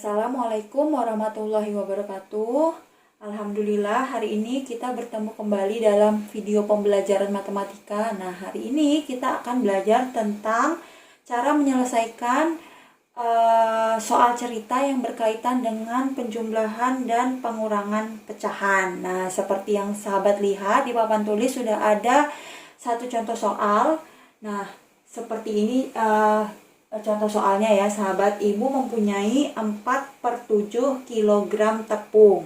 Assalamualaikum warahmatullahi wabarakatuh. Alhamdulillah hari ini kita bertemu kembali dalam video pembelajaran matematika. Nah, hari ini kita akan belajar tentang cara menyelesaikan soal cerita yang berkaitan dengan penjumlahan dan pengurangan pecahan. Nah, seperti yang sahabat lihat di papan tulis sudah ada satu contoh soal. Nah, seperti ini contoh soalnya ya sahabat. Ibu mempunyai 4/7 kg tepung.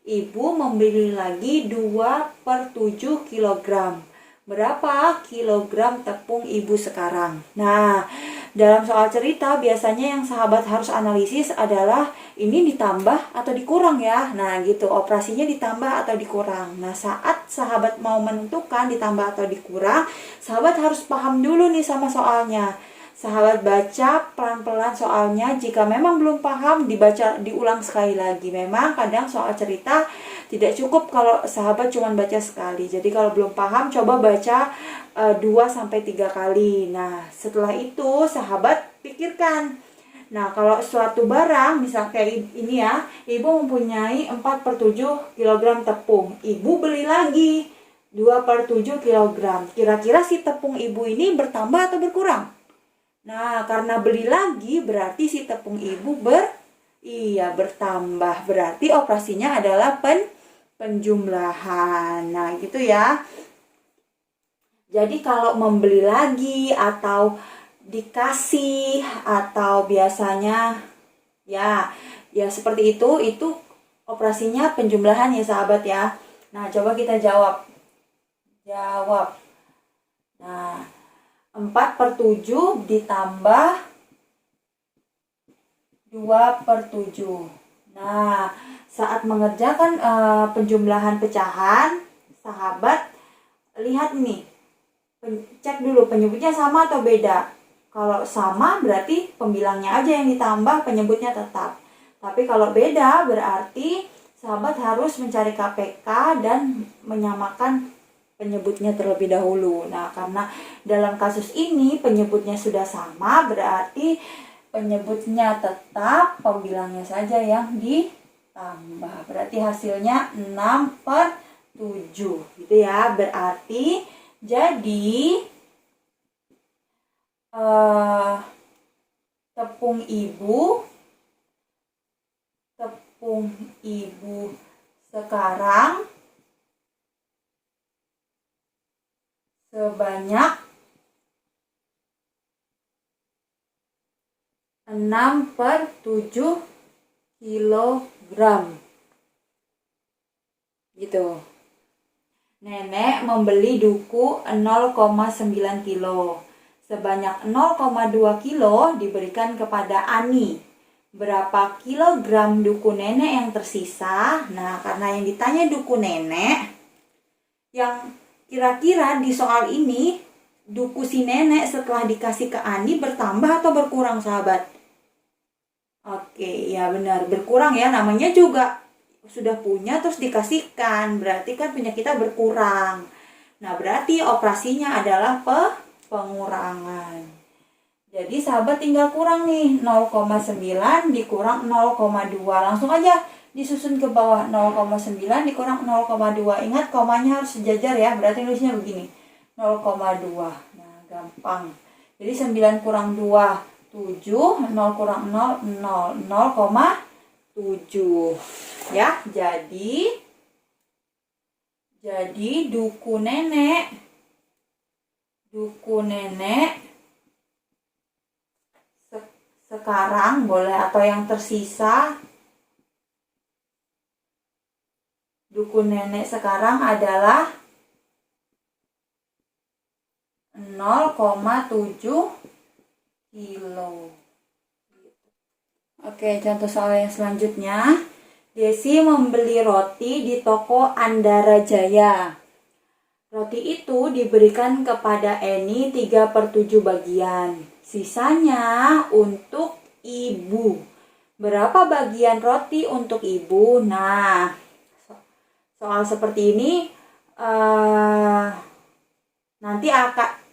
Ibu membeli lagi 2/7 kg. Berapa kilogram tepung ibu sekarang? Nah, dalam soal cerita biasanya yang sahabat harus analisis adalah ini ditambah atau dikurang ya. Nah gitu, operasinya ditambah atau dikurang. Nah saat sahabat mau menentukan ditambah atau dikurang, sahabat harus paham dulu nih sama soalnya. Sahabat baca pelan-pelan soalnya. Jika memang belum paham, diulang sekali lagi. Memang kadang soal cerita tidak cukup kalau sahabat cuma baca sekali. Jadi kalau belum paham, coba baca 2-3 kali. Nah, setelah itu sahabat pikirkan. Nah, kalau suatu barang, misal kayak ini ya, ibu mempunyai 4/7 kg tepung. Ibu beli lagi 2/7 kg. Kira-kira si tepung ibu ini bertambah atau berkurang? Nah, karena beli lagi berarti si tepung ibu bertambah. Berarti operasinya adalah penjumlahan. Nah, gitu ya. Jadi kalau membeli lagi atau dikasih atau biasanya ya seperti itu operasinya penjumlahan ya sahabat ya. Nah, coba kita jawab. Nah, 4/7 ditambah 2/7. Nah, saat mengerjakan penjumlahan pecahan, sahabat lihat nih, cek dulu penyebutnya sama atau beda. Kalau sama berarti pembilangnya aja yang ditambah, penyebutnya tetap. Tapi kalau beda berarti sahabat harus mencari KPK dan menyamakan penyebutnya terlebih dahulu. Nah, karena dalam kasus ini penyebutnya sudah sama, berarti penyebutnya tetap, pembilangnya saja yang ditambah. Berarti hasilnya 6/7 gitu ya. Berarti jadi tepung ibu sekarang sebanyak 6/7 kilogram. Gitu. Nenek membeli duku 0,9 kilo. Sebanyak 0,2 kilo diberikan kepada Ani. Berapa kilogram duku nenek yang tersisa? Nah, karena yang ditanya duku nenek, yang kira-kira di soal ini duku si nenek setelah dikasih ke Ani bertambah atau berkurang sahabat? Oke, ya benar, berkurang ya, namanya juga sudah punya terus dikasihkan, berarti kan punya kita berkurang. Nah, berarti operasinya adalah pengurangan. Jadi sahabat tinggal kurang nih, 0,9 dikurang 0,2. Langsung aja disusun ke bawah, 0,9 dikurang 0,2. Ingat komanya harus sejajar ya, berarti nulisnya begini, 0,2. Nah, gampang. Jadi 9 kurang 2, 7, 0 kurang 0, 0,7. Ya, jadi duku nenek sekarang boleh atau yang tersisa, duku nenek sekarang adalah 0,7 kilo. Oke, contoh soal yang selanjutnya. Desi membeli roti di toko Andara Jaya. Roti itu diberikan kepada Eni 3/7 bagian. Sisanya untuk ibu. Berapa bagian roti untuk ibu? Nah, soal seperti ini nanti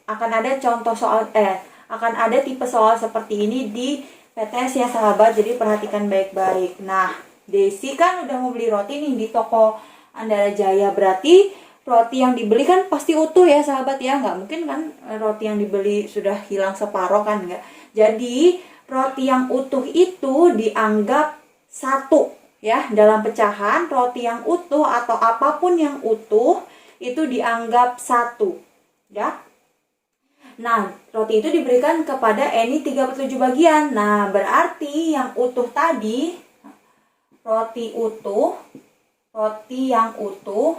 akan ada contoh soal akan ada tipe soal seperti ini di PTS ya sahabat, jadi perhatikan baik-baik. Nah, Desi kan udah mau beli roti nih di toko Andara Jaya, berarti roti yang dibeli kan pasti utuh ya sahabat ya, nggak mungkin kan roti yang dibeli sudah hilang separuh kan, nggak. Jadi roti yang utuh itu dianggap satu ya, dalam pecahan roti yang utuh atau apapun yang utuh itu dianggap satu ya. Nah, roti itu diberikan kepada Eni 37 bagian. Nah, berarti yang utuh tadi, roti yang utuh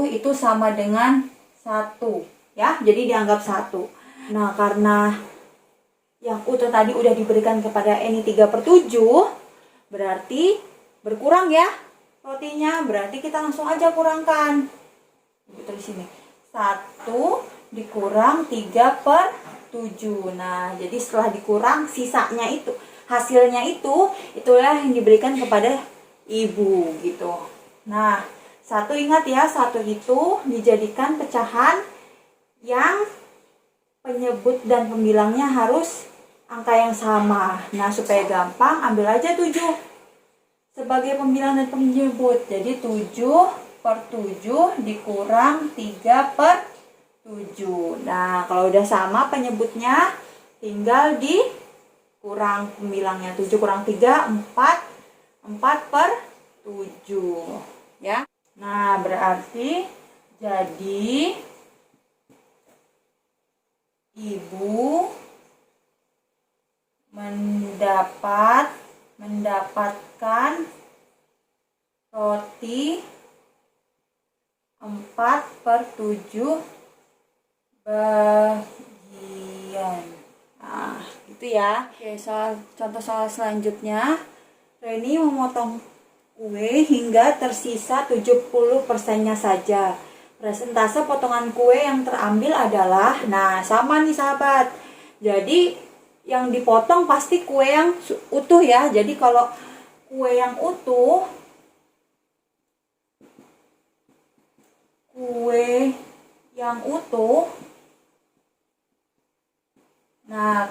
itu sama dengan 1 ya, jadi dianggap 1. Nah, karena yang utuh tadi udah diberikan kepada Eni 3/7, berarti berkurang ya rotinya, berarti kita langsung aja kurangkan. Di sini 1 dikurang 3/7. Nah, jadi setelah dikurang sisanya itu, hasilnya itulah yang diberikan kepada ibu gitu. Nah, 1 ingat ya, 1 itu dijadikan pecahan yang penyebut dan pembilangnya harus angka yang sama. Nah, supaya gampang ambil aja 7 sebagai pembilang dan penyebut. Jadi 7/7 dikurang 3/7. Nah, kalau udah sama penyebutnya tinggal dikurang pembilangnya. 7 kurang 3, 4. 4/7 ya. Nah, berarti jadi ibu mendapatkan roti 4/7 bagian. Nah, gitu ya. Oke, contoh soal selanjutnya. Reni memotong kue hingga tersisa 70%-nya saja. Persentase potongan kue yang terambil adalah, nah sama nih sahabat. Jadi yang dipotong pasti kue yang utuh ya. Jadi kalau kue yang utuh, nah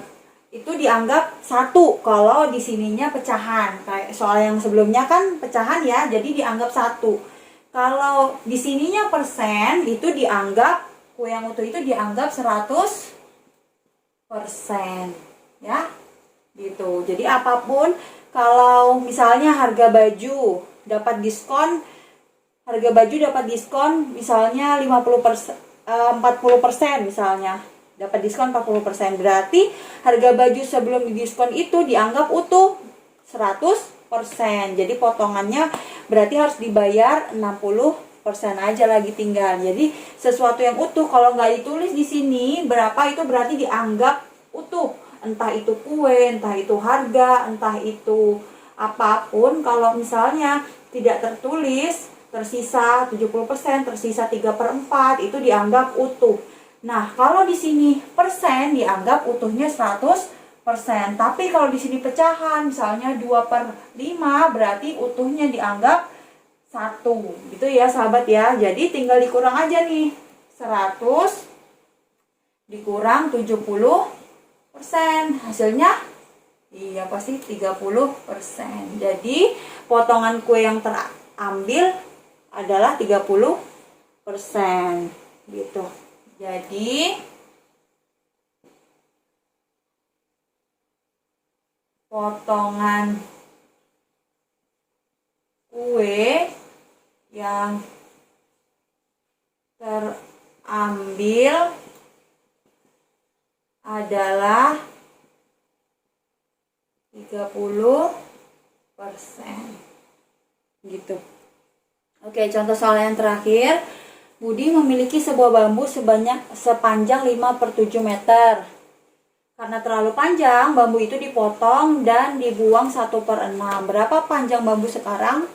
itu dianggap 1 kalau di sininya pecahan. Kayak soal yang sebelumnya kan pecahan ya, jadi dianggap 1. Kalau di sininya persen, itu dianggap kue yang utuh itu dianggap 100% ya. Gitu. Jadi apapun, kalau misalnya harga baju dapat diskon misalnya 40% misalnya. Dapat diskon 40%, berarti harga baju sebelum didiskon itu dianggap utuh 100%. Jadi potongannya berarti harus dibayar 60% aja lagi tinggal. Jadi sesuatu yang utuh kalau nggak ditulis di sini berapa itu berarti dianggap utuh. Entah itu kue, entah itu harga, entah itu apapun, kalau misalnya tidak tertulis tersisa 70%, tersisa 3/4 itu dianggap utuh. Nah, kalau di sini persen dianggap utuhnya 100%. Tapi kalau di sini pecahan, misalnya 2/5, berarti utuhnya dianggap 1. Gitu ya sahabat ya. Jadi tinggal dikurang aja nih. 100 dikurang 70%. Hasilnya iya pasti 30%. Jadi potongan kue yang terambil adalah 30%. Gitu. Jadi potongan kue yang terambil adalah 30%. Gitu. Oke, contoh soal yang terakhir. Budi memiliki sebuah bambu sepanjang 5/7 meter. Karena terlalu panjang, bambu itu dipotong dan dibuang 1/6. Berapa panjang bambu sekarang?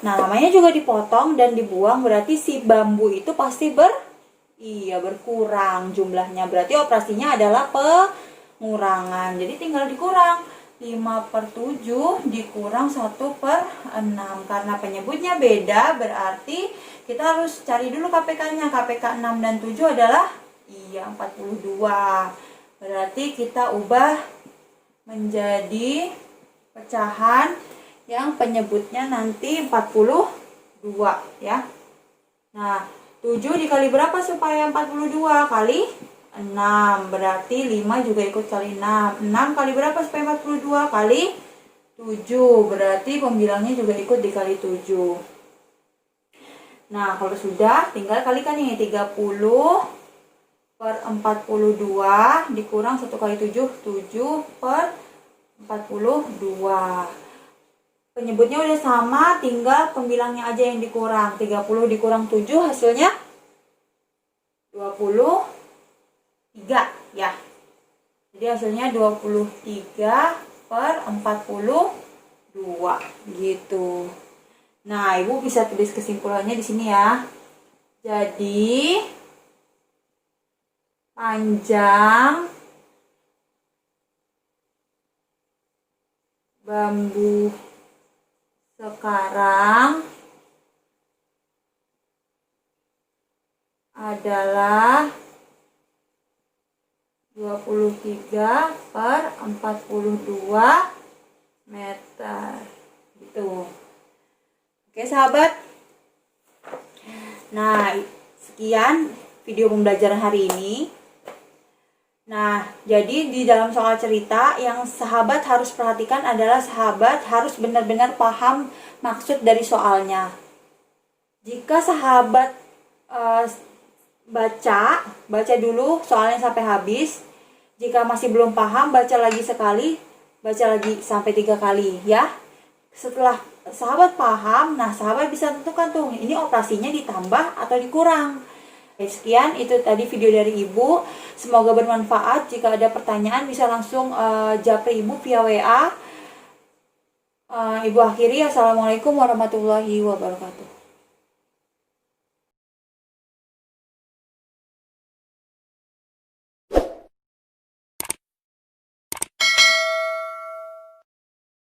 Nah, namanya juga dipotong dan dibuang, berarti si bambu itu pasti berkurang jumlahnya. Berarti operasinya adalah pengurangan. Jadi tinggal dikurang. 5/7 dikurang 1/6. Karena penyebutnya beda, berarti kita harus cari dulu KPK-nya. KPK 6 dan 7 adalah 42. Berarti kita ubah menjadi pecahan yang penyebutnya nanti 42 ya. Nah, 7 dikali berapa supaya 42? Kali 6. Berarti 5 juga ikut kali 6. 6 kali berapa supaya 42? Kali 7. Berarti pembilangnya juga ikut dikali 7. Nah, kalau sudah tinggal kalikan nih. 30 per 42 dikurang 1 kali 7. 7 per 42. Penyebutnya udah sama, tinggal pembilangnya aja yang dikurang. 30 dikurang 7 hasilnya 23 ya. Jadi hasilnya 23 per 42 gitu. Nah, Ibu bisa tulis kesimpulannya di sini ya. Jadi panjang bambu sekarang adalah 23 per 42 meter. Gitu. Oke, sahabat. Nah, sekian video pembelajaran hari ini. Nah, jadi di dalam soal cerita yang sahabat harus perhatikan adalah sahabat harus benar-benar paham maksud dari soalnya. Jika sahabat baca dulu soalnya sampai habis. Jika masih belum paham, baca lagi sekali, baca lagi sampai 3 kali ya. Setelah sahabat paham, nah sahabat bisa tentukan tuh, ini operasinya ditambah atau dikurang. Sekian, itu tadi video dari Ibu. Semoga bermanfaat. Jika ada pertanyaan bisa langsung japri Ibu via WA. Ibu akhiri. Assalamualaikum warahmatullahi wabarakatuh.